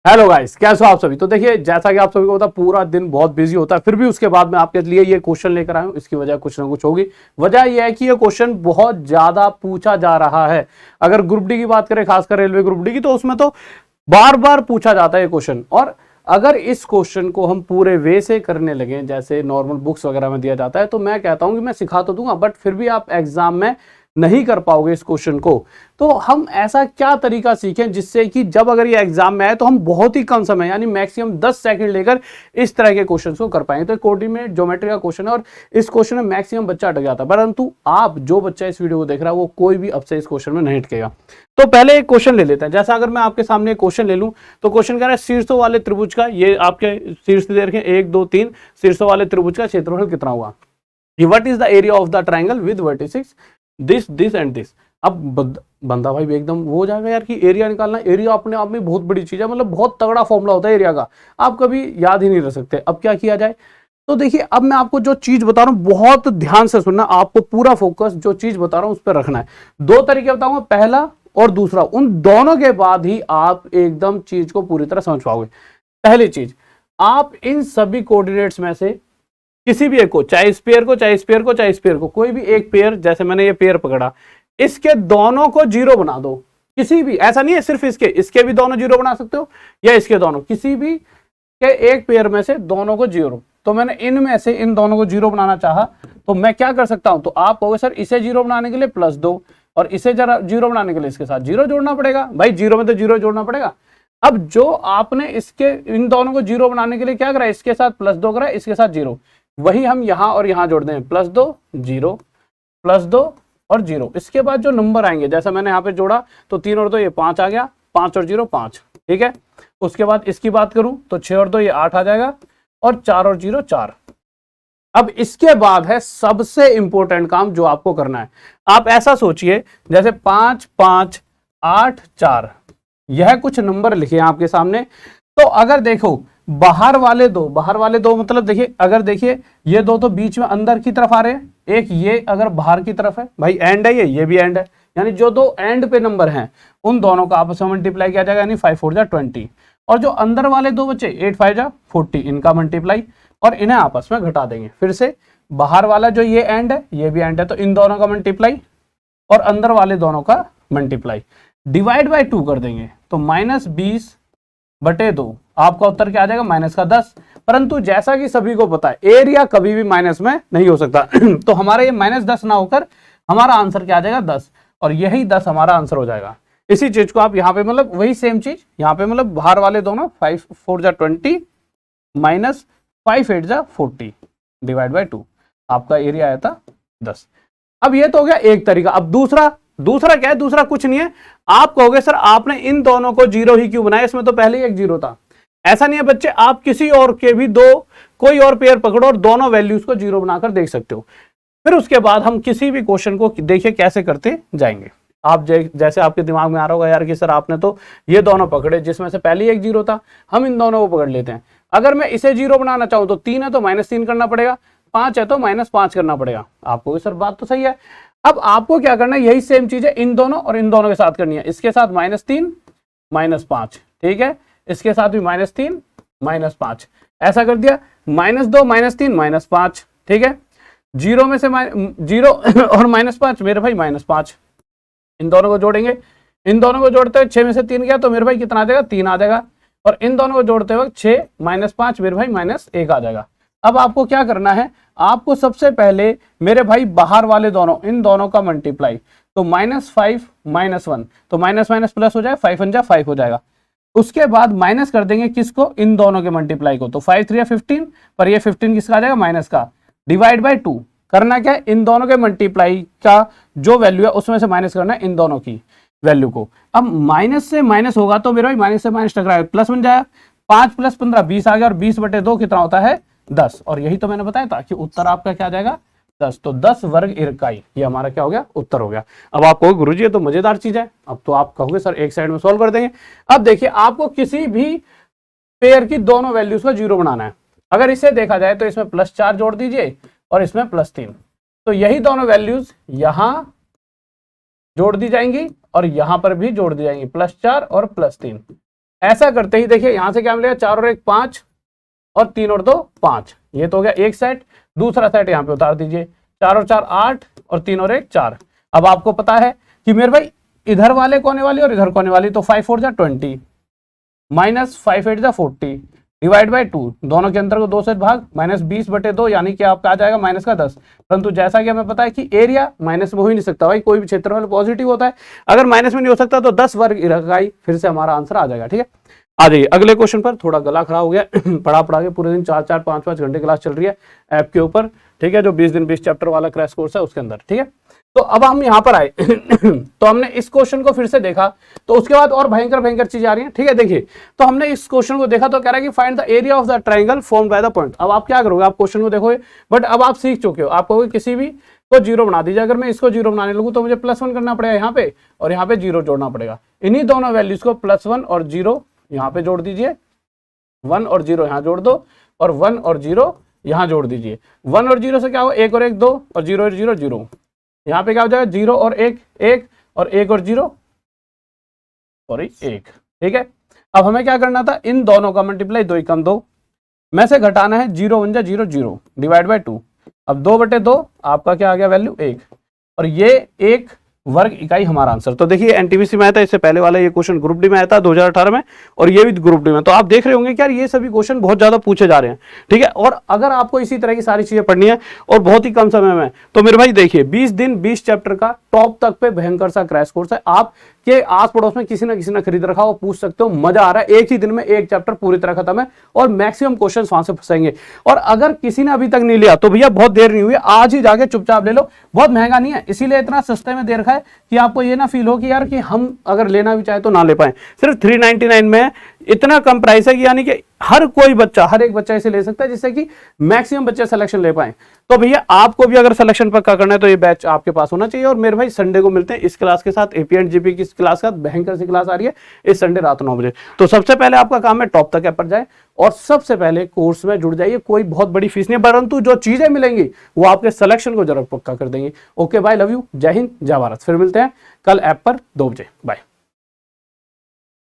Hello guys, कैसे हो आप सभी। तो देखिए, जैसा कि आप सभी को पता, पूरा दिन बहुत बिजी होता है, फिर भी उसके बाद मैं आपके लिए ये क्वेश्चन लेकर आया हूँ। इसकी वजह कुछ ना कुछ होगी। वजह यह है कि ये क्वेश्चन बहुत ज्यादा पूछा जा रहा है। अगर ग्रुप डी की बात करें, खासकर रेलवे ग्रुप डी की, तो उसमें तो बार बार पूछा जाता है ये क्वेश्चन। और अगर इस क्वेश्चन को हम पूरे वे से करने लगे, जैसे नॉर्मल बुक्स वगैरह में दिया जाता है, तो मैं कहता हूं कि मैं सिखा तो दूंगा, बट फिर भी आप एग्जाम में नहीं कर पाओगे इस क्वेश्चन को। तो हम ऐसा क्या तरीका सीखें जिससे कि जब अगर ये एग्जाम में आए तो हम बहुत ही कम समय यानी मैक्सिमम 10 सेकंड लेकर इस तरह के क्वेश्चन को कर पाएंगे। तो कोऑर्डिनेट ज्योमेट्री का क्वेश्चन है और इस क्वेश्चन में मैक्सिमम बच्चा अटक जाता है, परंतु आप जो बच्चा इस वीडियो को देख रहा है वो कोई भी अब से इस क्वेश्चन में नहीं अटकेगा। तो पहले एक क्वेश्चन ले लेते हैं। जैसा अगर मैं आपके सामने एक क्वेश्चन ले लूं, तो क्वेश्चन कह रहा है शीर्षों वाले त्रिभुज का, ये आपके शीर्ष दे रखे 1 2 3 शीर्षों वाले त्रिभुज का क्षेत्रफल कितना हुआ। What is the area of the triangle with vertices this and this. अब बंदा भाई एकदम वो हो जाएगा यार कि एरिया निकालना। एरिया अपने आप में बहुत बड़ी चीज है, मतलब बहुत तगड़ा फॉर्मूला होता है एरिया का, आप कभी याद ही नहीं रख सकते। अब क्या किया जाए, तो देखिए, अब मैं आपको जो चीज बता रहा हूं बहुत ध्यान से सुनना, आपको पूरा फोकस जो चीज बता रहा हूं उस पर रखना है। दो तरीके बताऊंगा, पहला और दूसरा, उन दोनों के बाद ही आप एकदम चीज को पूरी तरह समझ पाओगे। पहली चीज, आप इन सभी कोऑर्डिनेट्स में से किसी भी एक को, चाहे स्फीयर को, चाहे स्फीयर को, चाहे स्फीयर को, कोई भी एक पेयर, जैसे मैंने ये पेयर पकड़ा, इसके दोनों को जीरो बना दो। किसी भी, ऐसा नहीं है सिर्फ इसके भी दोनों जीरो बना सकते हो, या इसके दोनों, किसी भी के एक पेयर में से दोनों को जीरो। तो मैंने इनमें से इन दोनों को जीरो बनाना चाहा, तो मैं क्या कर सकता हूं, तो आप कहोगे सर इसे जीरो बनाने के लिए +2 और इसे जरा जीरो बनाने के लिए इसके साथ जीरो जोड़ना पड़ेगा। भाई जीरो में तो जीरो जोड़ना पड़ेगा। अब जो आपने इसके इन दोनों को जीरो बनाने के लिए क्या करा, इसके साथ +2 करा, इसके साथ जीरो, वही हम यहां और यहां जोड़ दें, +2 0 +2 और 0। इसके बाद जो नंबर आएंगे, जैसा मैंने यहां पे जोड़ा, तो 3 और 2 ये 5 आ गया, 5 और 0 5, ठीक है। उसके बाद इसकी बात करूं तो 6 और 2 ये 8 आ जाएगा, और 4 और 0 4। अब इसके बाद है सबसे इंपॉर्टेंट काम जो आपको करना है। आप ऐसा सोचिए जैसे 5 5 8 4, यह कुछ नंबर लिखे हैं आपके सामने। तो अगर देखो बाहर वाले दो मतलब देखिए, अगर देखिए ये दो तो बीच में अंदर की तरफ आ रहे हैं, एक ये अगर बाहर की तरफ है, भाई एंड है, ये भी एंड है, यानी जो दो एंड पे नंबर हैं उन दोनों का आपस में मल्टीप्लाई किया जाएगा, यानी 5 4 जा 20। और जो अंदर वाले दो बच्चे 8 5 जा 40, इनका मल्टीप्लाई, और इन्हें आपस में घटा देंगे। फिर से बाहर वाला जो ये एंड है, ये भी एंड है, तो इन दोनों का मल्टीप्लाई और अंदर वाले दोनों का मल्टीप्लाई, डिवाइड बाय 2 कर देंगे, तो -20/2। आपका उत्तर क्या आ जाएगा, -10। परंतु जैसा कि सभी को पता है, एरिया कभी भी माइनस में नहीं हो सकता तो हमारा ये -10 ना होकर हमारा आंसर क्या आ जाएगा, 10, और यही 10 हमारा आंसर हो जाएगा। इसी चीज को आप यहाँ पे, मतलब वही सेम चीज यहाँ पे, मतलब बाहर वाले दोनों 5 4 जा 20 -5 8 जा 40 डिवाइड बाय 2, आपका एरिया आया था 10। अब ये तो हो गया एक तरीका। अब दूसरा क्या है, दूसरा कुछ नहीं है। आप कहोगे सर आपने इन दोनों को जीरो ही क्यों बनाया, इसमें तो पहले ही एक जीरो था। ऐसा नहीं है बच्चे, आप किसी और के भी कोई और पेयर पकड़ो और दोनों वैल्यूज को जीरो बनाकर देख सकते हो। फिर उसके बाद हम किसी भी क्वेश्चन को देखिए कैसे करते जाएंगे। आप जैसे आपके दिमाग में आ रहा होगा यार कि सर आपने तो ये दोनों पकड़े जिसमें से पहले एक जीरो था, हम इन दोनों को पकड़ लेते हैं। अगर मैं इसे जीरो बनाना चाहूं तो 3 है तो -3 करना पड़ेगा, 5 है तो -5 करना पड़ेगा। आपको भी सर बात तो सही है। अब आपको क्या करना है, यही सेम चीज है इन दोनों और इन दोनों के साथ करनी है। इसके साथ -3 -5, ठीक है, इसके साथ भी -3 -5, ऐसा कर दिया, -2 -3 -5, ठीक है। जीरो में से 0 और -5 मेरे भाई -5, इन दोनों को जोड़ेंगे, इन दोनों को जोड़ते हुए 6 में से 3 गया तो मेरे भाई कितना आ जाएगा, 3 आ जाएगा, और इन दोनों को जोड़ते हुए 6 -5 मेरे भाई -1 आ जाएगा। अब आपको क्या करना है, आपको सबसे पहले मेरे भाई बाहर वाले दोनों, इन दोनों का मल्टीप्लाई, तो -5 -1, तो माइनस माइनस प्लस हो जाएगा, 5 1 जा 5 हो जाएगा। उसके बाद माइनस कर देंगे किसको, इन दोनों के मल्टीप्लाई को, तो 5 3 15, पर ये 15 किसका आ जाएगा, माइनस का, डिवाइड बाय 2। करना क्या है, इन दोनों के मल्टीप्लाई का जो वैल्यू है उसमें से माइनस करना है इन दोनों की वैल्यू को। अब माइनस से माइनस होगा तो मेरे भाई माइनस से माइनस टकराएगा, प्लस बन जाएगा, 5 + 15 20 आ गया, और 20/2 कितना होता है, 10। और यही तो मैंने बताया था कि उत्तर आपका क्या आ जाएगा, 10। तो 10 वर्ग इकाई, ये हमारा क्या हो गया, उत्तर हो गया। अब आप कहोगे गुरुजी ये तो मजेदार चीज है। अब तो आप कहोगे सर एक साइड में सॉल्व कर देंगे। अब देखिए, आपको किसी भी पेयर की दोनों वैल्यूज को जीरो बनाना है। अगर इसे देखा जाए तो इसमें +4 जोड़ दीजिए और इसमें +3, तो यही दोनों वैल्यूज यहां जोड़ दी जाएंगी और यहां पर भी जोड़ दी जाएंगी, +4 और +3। ऐसा करते ही देखिए यहां से क्या मिलेगा, 4 और 1 5 और 3 और 2 5, ये तो हो गया एक सेट। दूसरा सेट यहाँ पे उतार दीजिए, 4 और 4 8 और 3 और 1 4। अब आपको पता है कि मेरे भाई इधर वाले कोने वाली और इधर कोने वाली, तो 5 4 जा 20 माइनस 5 8 जा 40 डिवाइड बाई 2, दोनों के अंतर को 2 से भाग, माइनस 20/2 यानी कि आपका आ जाएगा माइनस का 10। परंतु जैसा कि हमें पता है कि एरिया माइनस में हो ही नहीं सकता भाई, कोई भी क्षेत्रफल पॉजिटिव होता है, अगर माइनस में नहीं हो सकता तो 10 वर्ग इकाई, फिर से हमारा आंसर आ जाएगा। ठीक है, आ जाइए अगले क्वेश्चन पर। थोड़ा गला खराब हो गया पढ़ा के पूरे दिन 4 5 घंटे क्लास चल रही है ऐप के ऊपर, ठीक है, जो 20 दिन 20 चैप्टर वाला क्रैश कोर्स है उसके अंदर। ठीक है, तो अब हम यहाँ पर आए तो हमने इस क्वेश्चन को फिर से देखा, तो उसके बाद और भयंकर भयंकर चीजें आ रही हैं। ठीक है, देखिए तो हमने इस क्वेश्चन को देखा तो कह रहा है कि find the area of the triangle formed by the point. अब आप क्या करोगे, आप क्वेश्चन को देखोगे बट अब आप सीख चुके हो, आप कहोगे किसी भी को 0 बना दीजिए। अगर मैं इसको 0 बनाने लगूँ तो मुझे +1 करना पड़ेगा यहाँ पे, और यहाँ पे 0 जोड़ना पड़ेगा। इन्हीं दोनों वैल्यूज को +1 और 0 यहाँ पे जोड़ दीजिए, 1 और 0 यहाँ जोड़ दो, और 1 और 0 यहाँ जोड़ दीजिए। 1 और 0 से क्या हो, 1 और 1 2, और 0 और 0 0। यहाँ पे क्या हो जाएगा, 0 और 1 1, और 1 और 0 सॉरी 1। ठीक है, अब हमें क्या करना था, इन दोनों का मल्टीप्लाई 2 × 2 में से घटाना है, 0 1 जा 0 0 डिवाइड बाई 2। अब 2/2 आपका क्या आ गया, वैल्यू 1, और ये 1 वर्ग इकाई हमारा आंसर। तो देखिए एनटीपीसी में आया था, इससे पहले वाला ये क्वेश्चन ग्रुप डी में आया था 2018 में, और ये भी ग्रुप डी में। तो आप देख रहे होंगे कि यार ये सभी क्वेश्चन बहुत ज्यादा पूछे जा रहे हैं। ठीक है, और अगर आपको इसी तरह की सारी चीजें पढ़नी है और बहुत ही कम समय में, तो मेरे भाई देखिए 20 दिन 20 चैप्टर का टॉप तक पे भयंकर सा क्रैश कोर्स है। आप के आस पड़ोस में किसी ना खरीद रखा हो, पूछ सकते हो, मजा आ रहा है, एक ही दिन में एक चैप्टर पूरी तरह खत्म है और मैक्सिमम क्वेश्चंस वहां से फंसेंगे। और अगर किसी ने अभी तक नहीं लिया तो भैया बहुत देर नहीं हुई, आज ही जाके चुपचाप ले लो, बहुत महंगा नहीं है, इसीलिए इतना सस्ते में दे रखा है कि आपको ये ना फील हो कि यार कि हम अगर लेना भी चाहे तो ना ले पाए। सिर्फ 399 में इतना कम प्राइस है कि यानी कि हर कोई बच्चा, हर एक बच्चा इसे ले सकता है, जिससे कि मैक्सिमम बच्चे सिलेक्शन ले पाए। तो भैया आपको भी अगर सिलेक्शन पक्का करना है तो ये बैच आपके पास होना चाहिए। और मेरे भाई संडे को मिलते हैं इस क्लास के साथ, एपी एंड जीपी की क्लास के साथ भयंकर सी क्लास आ रही है इस संडे रात 9 बजे। तो सबसे पहले आपका काम है टॉप तक ऐप पर जाए और सबसे पहले कोर्स में जुड़ जाइए। कोई बहुत बड़ी फीस नहीं है, परंतु जो चीजें मिलेंगी वो आपके सिलेक्शन को जरूर पक्का कर देंगे। ओके बाय, लव यू, जय हिंद जय भारत। फिर मिलते हैं कल ऐप पर 2 बजे, बाय।